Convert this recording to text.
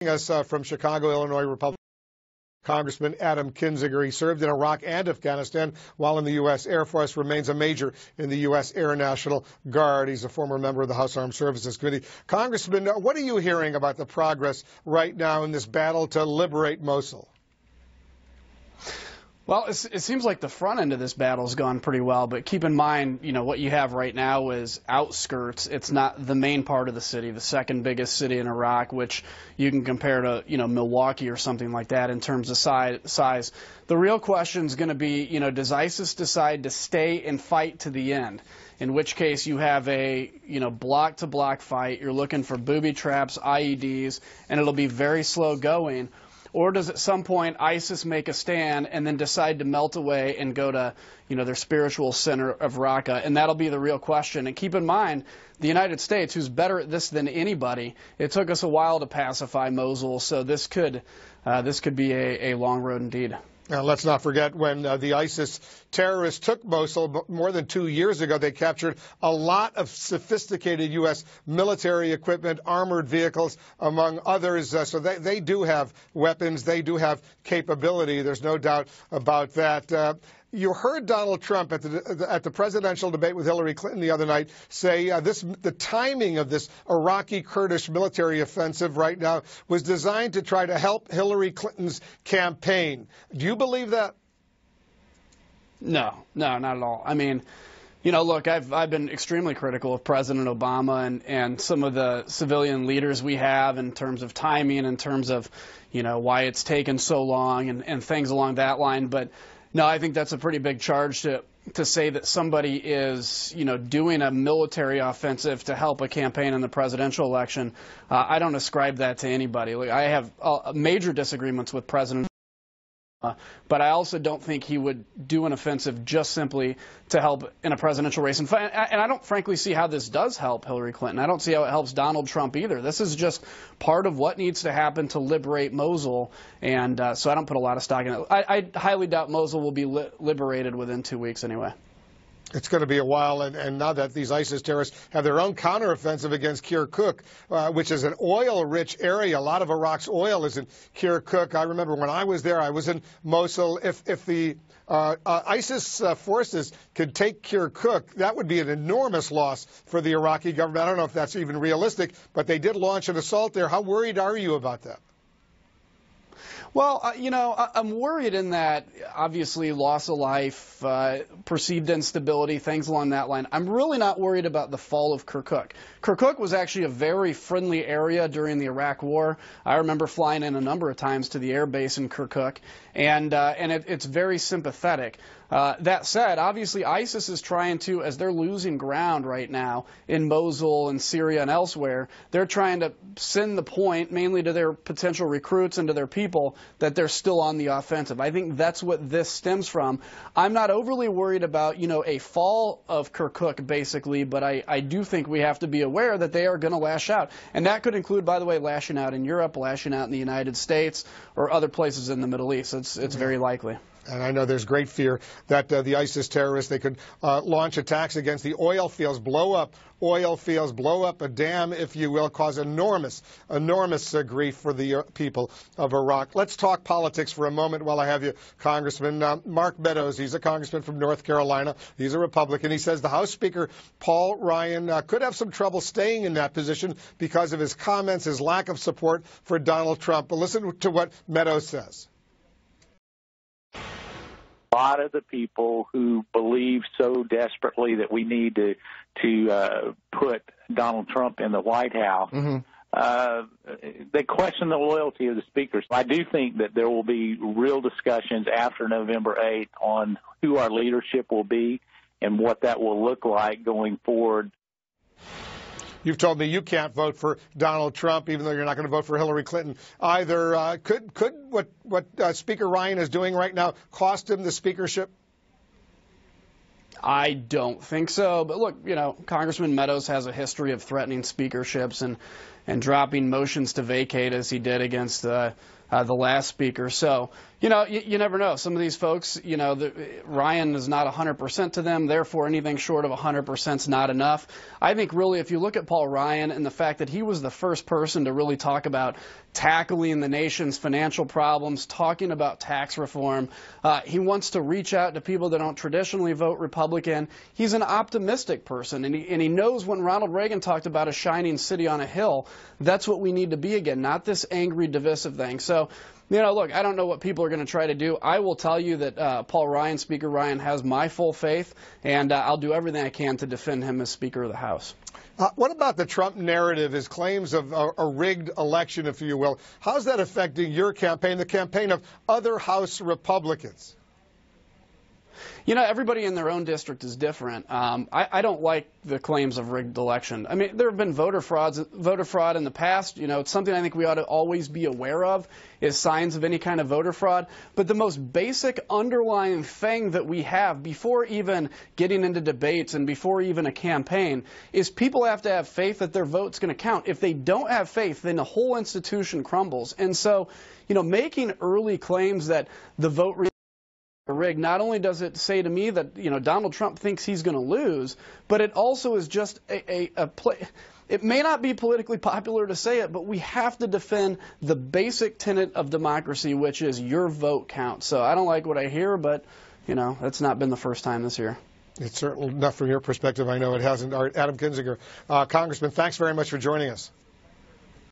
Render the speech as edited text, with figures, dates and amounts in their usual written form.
Us from Chicago, Illinois, Republican Congressman Adam Kinzinger. He served in Iraq and Afghanistan while in the U.S. Air Force, remains a major in the U.S. Air National Guard. He's a former member of the House Armed Services Committee. Congressman, what are you hearing about the progress right now in this battle to liberate Mosul? Well, it seems like the front end of this battle has gone pretty well, but keep in mind, what you have right now is outskirts. It's not the main part of the city, the second biggest city in Iraq, which you can compare to, Milwaukee or something like that in terms of size. The real question is going to be, does ISIS decide to stay and fight to the end? In which case you have a, block-to-block fight. You're looking for booby traps, IEDs, and it'll be very slow going. Or does at some point ISIS make a stand and then decide to melt away and go to, their spiritual center of Raqqa? And that'll be the real question. And keep in mind, the United States, who's better at this than anybody, it took us a while to pacify Mosul, so this could be a long road indeed. Now, let's not forget when the ISIS terrorists took Mosul more than 2 years ago, they captured a lot of sophisticated U.S. military equipment, armored vehicles, among others. So they do have weapons. They do have capability. There's no doubt about that. You heard Donald Trump at the presidential debate with Hillary Clinton the other night say the timing of this Iraqi Kurdish military offensive right now was designed to try to help Hillary Clinton's campaign. Do you believe that? No, not at all. I mean, look, I've been extremely critical of President Obama and some of the civilian leaders we have in terms of timing, in terms of, why it's taken so long and things along that line. But no, I think that's a pretty big charge to say that somebody is, doing a military offensive to help a campaign in the presidential election. I don't ascribe that to anybody. I have major disagreements with President Obama, but I also don't think he would do an offensive just simply to help in a presidential race. And I don't frankly see how this does help Hillary Clinton. I don't see how it helps Donald Trump either. This is just part of what needs to happen to liberate Mosul, and so I don't put a lot of stock in it. I highly doubt Mosul will be liberated within 2 weeks anyway. It's going to be a while, and now that these ISIS terrorists have their own counteroffensive against Kirkuk, which is an oil-rich area. A lot of Iraq's oil is in Kirkuk. I remember when I was there, I was in Mosul. If the ISIS forces could take Kirkuk, that would be an enormous loss for the Iraqi government. I don't know if that's even realistic, but they did launch an assault there. How worried are you about that? Well, I'm worried in that, obviously, loss of life, perceived instability, things along that line. I'm really not worried about the fall of Kirkuk. Kirkuk was actually a very friendly area during the Iraq War. I remember flying in a number of times to the air base in Kirkuk, and it's very sympathetic. That said, obviously, ISIS is trying to, as they're losing ground right now in Mosul and Syria and elsewhere, they're trying to send the point mainly to their potential recruits and to their people that they're still on the offensive. I think that's what this stems from. I'm not overly worried about, a fall of Kirkuk, basically, but I do think we have to be aware that they are going to lash out. And that could include, by the way, lashing out in Europe, lashing out in the United States, or other places in the Middle East. It's very likely. And I know there's great fear that the ISIS terrorists, they could launch attacks against the oil fields, blow up oil fields, blow up a dam, if you will, cause enormous grief for the people of Iraq. Let's talk politics for a moment while I have you, Congressman. Mark Meadows, he's a congressman from North Carolina. He's a Republican. He says the House Speaker, Paul Ryan, could have some trouble staying in that position because of his comments, his lack of support for Donald Trump. But listen to what Meadows says. A lot of the people who believe so desperately that we need to put Donald Trump in the White House, they question the loyalty of the speaker. I do think that there will be real discussions after November 8th on who our leadership will be and what that will look like going forward. You've told me you can't vote for Donald Trump, even though you're not going to vote for Hillary Clinton either. Could what Speaker Ryan is doing right now cost him the speakership? I don't think so. But look, Congressman Meadows has a history of threatening speakerships and dropping motions to vacate as he did against the last speaker. So, You know, you never know. Some of these folks, you know, Ryan is not 100% to them, therefore anything short of 100% is not enough. I think really if you look at Paul Ryan and the fact that he was the first person to really talk about tackling the nation's financial problems, talking about tax reform, he wants to reach out to people that don't traditionally vote Republican. He's an optimistic person, and he knows when Ronald Reagan talked about a shining city on a hill, that's what we need to be again, not this angry, divisive thing. So, you know, look, I don't know what people are going to try to do. I will tell you that Paul Ryan, Speaker Ryan, has my full faith, and I'll do everything I can to defend him as Speaker of the House. What about the Trump narrative, his claims of a rigged election, if you will? How's that affecting your campaign, the campaign of other House Republicans? You know, everybody in their own district is different. I don't like the claims of rigged election. I mean, there have been voter fraud in the past. You know, it's something I think we ought to always be aware of, is signs of any kind of voter fraud. But the most basic underlying thing that we have before even getting into debates and before even a campaign is people have to have faith that their vote's going to count. If they don't have faith, then the whole institution crumbles. And so, you know, making early claims that the vote rigged, not only does it say to me that, you know, Donald Trump thinks he's going to lose, but it also is just a play. It may not be politically popular to say it, but we have to defend the basic tenet of democracy, which is your vote counts. So I don't like what I hear, but, you know, that's not been the first time this year. It's certainly not from your perspective. I know it hasn't. Adam Kinzinger, Congressman, thanks very much for joining us.